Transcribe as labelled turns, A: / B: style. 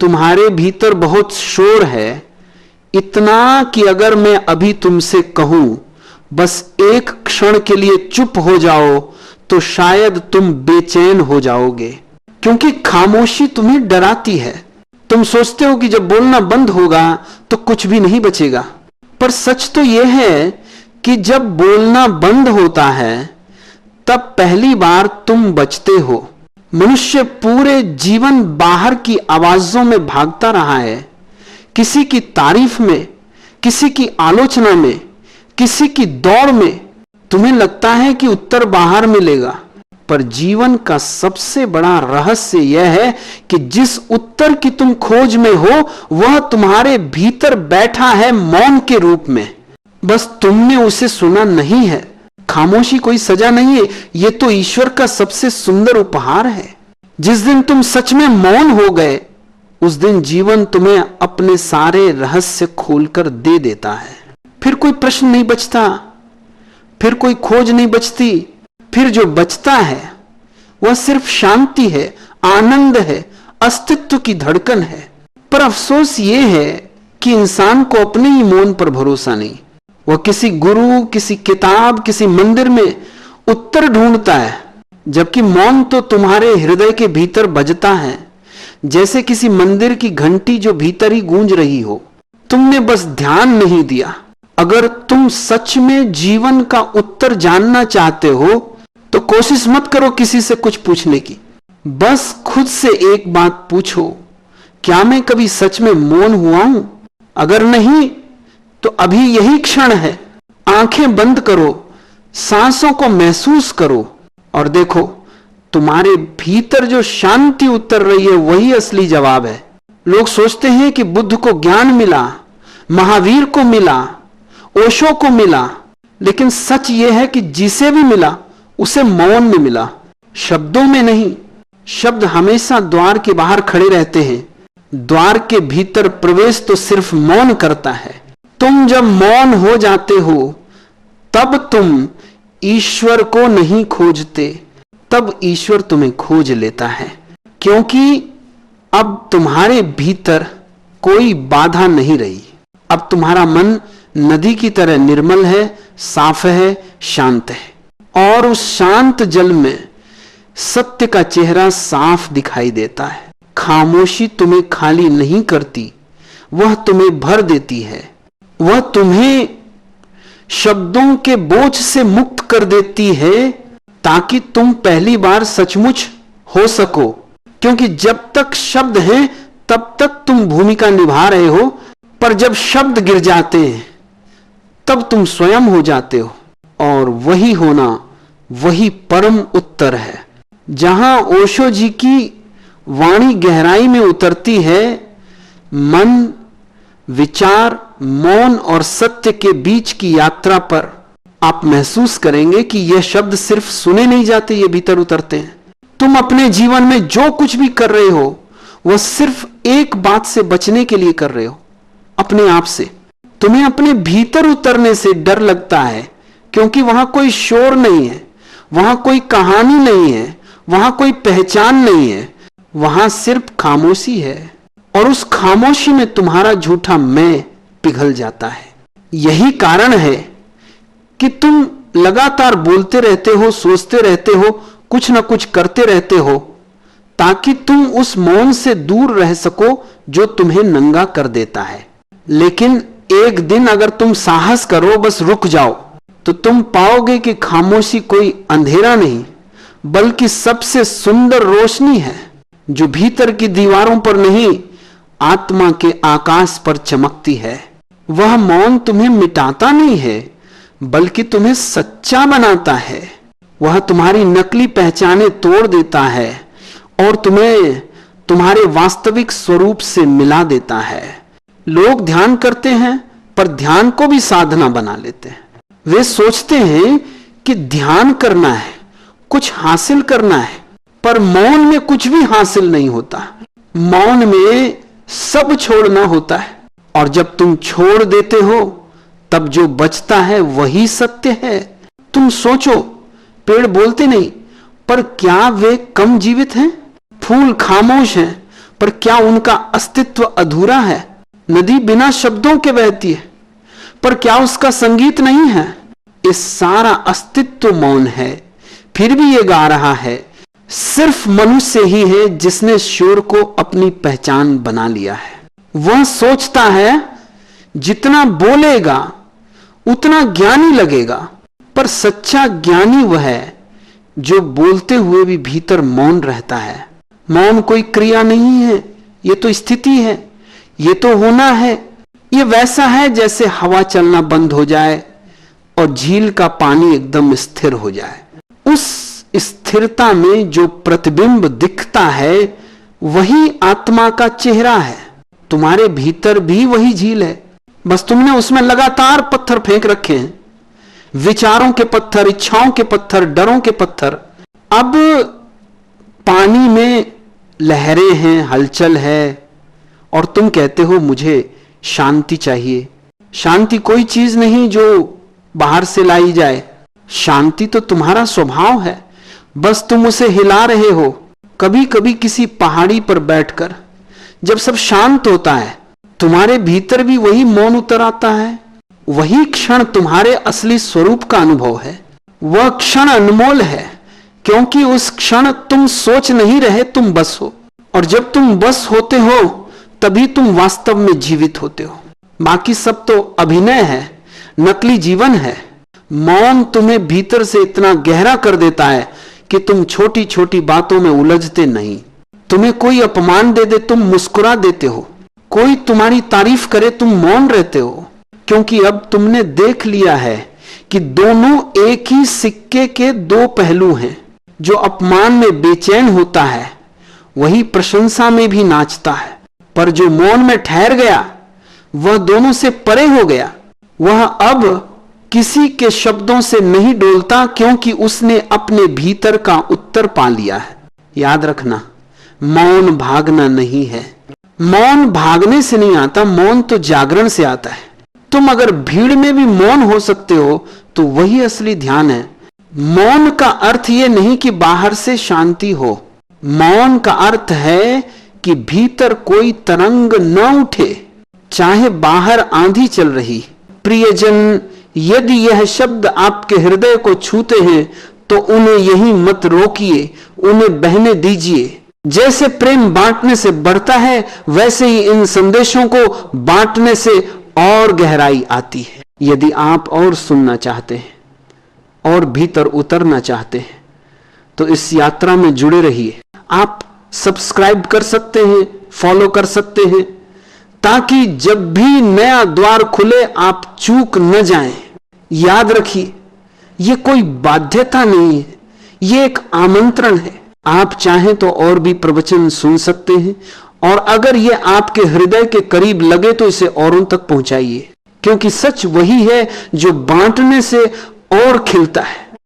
A: तुम्हारे भीतर बहुत शोर है, इतना कि अगर मैं अभी तुमसे कहूं बस एक क्षण के लिए चुप हो जाओ तो शायद तुम बेचैन हो जाओगे, क्योंकि खामोशी तुम्हें डराती है। तुम सोचते हो कि जब बोलना बंद होगा तो कुछ भी नहीं बचेगा, पर सच तो यह है कि जब बोलना बंद होता है तब पहली बार तुम बचते हो। मनुष्य पूरे जीवन बाहर की आवाजों में भागता रहा है, किसी की तारीफ में, किसी की आलोचना में, किसी की दौड़ में। तुम्हें लगता है कि उत्तर बाहर मिलेगा, पर जीवन का सबसे बड़ा रहस्य यह है कि जिस उत्तर की तुम खोज में हो वह तुम्हारे भीतर बैठा है मौन के रूप में, बस तुमने उसे सुना नहीं है। खामोशी कोई सजा नहीं है, यह तो ईश्वर का सबसे सुंदर उपहार है। जिस दिन तुम सच में मौन हो गए उस दिन जीवन तुम्हें अपने सारे रहस्य खोलकर दे देता है। फिर कोई प्रश्न नहीं बचता, फिर कोई खोज नहीं बचती, फिर जो बचता है वह सिर्फ शांति है, आनंद है, अस्तित्व की धड़कन है। पर अफसोस यह है कि इंसान को अपने ही मौन पर भरोसा नहीं। वह किसी गुरु, किसी किताब, किसी मंदिर में उत्तर ढूंढता है, जबकि मौन तो तुम्हारे हृदय के भीतर बजता है, जैसे किसी मंदिर की घंटी जो भीतर ही गूंज रही हो। तुमने बस ध्यान नहीं दिया। अगर तुम सच में जीवन का उत्तर जानना चाहते हो तो कोशिश मत करो किसी से कुछ पूछने की, बस खुद से एक बात पूछो, क्या मैं कभी सच में मौन हुआ हूं? अगर नहीं तो अभी यही क्षण है। आंखें बंद करो, सांसों को महसूस करो और देखो तुम्हारे भीतर जो शांति उतर रही है वही असली जवाब है। लोग सोचते हैं कि बुद्ध को ज्ञान मिला, महावीर को मिला, ओशो को मिला, लेकिन सच यह है कि जिसे भी मिला उसे मौन में मिला, शब्दों में नहीं। शब्द हमेशा द्वार के बाहर खड़े रहते हैं, द्वार के भीतर प्रवेश तो सिर्फ मौन करता है। तुम जब मौन हो जाते हो तब तुम ईश्वर को नहीं खोजते, तब ईश्वर तुम्हें खोज लेता है, क्योंकि अब तुम्हारे भीतर कोई बाधा नहीं रही। अब तुम्हारा मन नदी की तरह निर्मल है, साफ है, शांत है, और उस शांत जल में सत्य का चेहरा साफ दिखाई देता है। खामोशी तुम्हें खाली नहीं करती, वह तुम्हें भर देती है। वह तुम्हें शब्दों के बोझ से मुक्त कर देती है ताकि तुम पहली बार सचमुच हो सको, क्योंकि जब तक शब्द हैं तब तक तुम भूमिका निभा रहे हो, पर जब शब्द गिर जाते हैं तब तुम स्वयं हो जाते हो। और वही होना, वही परम उत्तर है। जहां ओशो जी की वाणी गहराई में उतरती है, मन, विचार, मौन और सत्य के बीच की यात्रा पर आप महसूस करेंगे कि यह शब्द सिर्फ सुने नहीं जाते, ये भीतर उतरते हैं। तुम अपने जीवन में जो कुछ भी कर रहे हो वह सिर्फ एक बात से बचने के लिए कर रहे हो, अपने आप से। तुम्हें अपने भीतर उतरने से डर लगता है क्योंकि वहां कोई शोर नहीं है, वहां कोई कहानी नहीं है, वहां कोई पहचान नहीं है, वहां सिर्फ खामोशी है। और उस खामोशी में तुम्हारा झूठा मैं पिघल जाता है। यही कारण है कि तुम लगातार बोलते रहते हो, सोचते रहते हो, कुछ ना कुछ करते रहते हो, ताकि तुम उस मौन से दूर रह सको जो तुम्हें नंगा कर देता है। लेकिन एक दिन अगर तुम साहस करो, बस रुक जाओ, तो तुम पाओगे कि खामोशी कोई अंधेरा नहीं बल्कि सबसे सुंदर रोशनी है, जो भीतर की दीवारों पर नहीं, आत्मा के आकाश पर चमकती है। वह मौन तुम्हें मिटाता नहीं है बल्कि तुम्हें सच्चा बनाता है। वह तुम्हारी नकली पहचाने तोड़ देता है और तुम्हें तुम्हारे वास्तविक स्वरूप से मिला देता है। लोग ध्यान करते हैं पर ध्यान को भी साधना बना लेते हैं। वे सोचते हैं कि ध्यान करना है, कुछ हासिल करना है, पर मौन में कुछ भी हासिल नहीं होता। मौन में सब छोड़ना होता है, और जब तुम छोड़ देते हो तब जो बचता है वही सत्य है। तुम सोचो, पेड़ बोलते नहीं, पर क्या वे कम जीवित हैं? फूल खामोश हैं, पर क्या उनका अस्तित्व अधूरा है? नदी बिना शब्दों के बहती है, पर क्या उसका संगीत नहीं है? इस सारा अस्तित्व मौन है, फिर भी ये गा रहा है। सिर्फ मनुष्य ही है जिसने शोर को अपनी पहचान बना लिया है। वह सोचता है जितना बोलेगा उतना ज्ञानी लगेगा, पर सच्चा ज्ञानी वह है जो बोलते हुए भी भीतर मौन रहता है। मौन कोई क्रिया नहीं है, ये तो स्थिति है, ये तो होना है। ये वैसा है जैसे हवा चलना बंद हो जाए और झील का पानी एकदम स्थिर हो जाए। उस स्थिरता में जो प्रतिबिंब दिखता है वही आत्मा का चेहरा है। तुम्हारे भीतर भी वही झील है, बस तुमने उसमें लगातार पत्थर फेंक रखे हैं, विचारों के पत्थर, इच्छाओं के पत्थर, डरों के पत्थर। अब पानी में लहरें हैं, हलचल है, और तुम कहते हो मुझे शांति चाहिए। शांति कोई चीज नहीं जो बाहर से लाई जाए, शांति तो तुम्हारा स्वभाव है, बस तुम उसे हिला रहे हो। कभी कभी किसी पहाड़ी पर बैठकर जब सब शांत होता है, तुम्हारे भीतर भी वही मौन उतर आता है। वही क्षण तुम्हारे असली स्वरूप का अनुभव है। वह क्षण अनमोल है, क्योंकि उस क्षण तुम सोच नहीं रहे, तुम बस हो। और जब तुम बस होते हो तभी तुम वास्तव में जीवित होते हो। बाकी सब तो अभिनय है, नकली जीवन है। मौन तुम्हें भीतर से इतना गहरा कर देता है कि तुम छोटी छोटी बातों में उलझते नहीं। तुम्हें कोई अपमान दे दे, तुम मुस्कुरा देते हो। कोई तुम्हारी तारीफ करे, तुम मौन रहते हो, क्योंकि अब तुमने देख लिया है कि दोनों एक ही सिक्के के दो पहलू हैं। जो अपमान में बेचैन होता है वही प्रशंसा में भी नाचता है, पर जो मौन में ठहर गया वह दोनों से परे हो गया। वह अब किसी के शब्दों से नहीं डोलता, क्योंकि उसने अपने भीतर का उत्तर पा लिया है। याद रखना, मौन भागना नहीं है। मौन भागने से नहीं आता, मौन तो जागरण से आता है। तुम अगर भीड़ में भी मौन हो सकते हो तो वही असली ध्यान है। मौन का अर्थ यह नहीं कि बाहर से शांति हो। मौन का अर्थ है कि भीतर कोई तरंग न उठे, चाहे बाहर आंधी चल रही। प्रियजन, यदि यह शब्द आपके हृदय को छूते हैं तो उन्हें यहीं मत रोकिए, उन्हें बहने दीजिए। जैसे प्रेम बांटने से बढ़ता है, वैसे ही इन संदेशों को बांटने से और गहराई आती है। यदि आप और सुनना चाहते हैं और भीतर उतरना चाहते हैं तो इस यात्रा में जुड़े रहिए। आप सब्सक्राइब कर सकते हैं, फॉलो कर सकते हैं, ताकि जब भी नया द्वार खुले आप चूक न जाएं। याद रखिए, यह कोई बाध्यता नहीं है, यह एक आमंत्रण है। आप चाहें तो और भी प्रवचन सुन सकते हैं, और अगर यह आपके हृदय के करीब लगे तो इसे औरों तक पहुंचाइए, क्योंकि सच वही है जो बांटने से और खिलता है।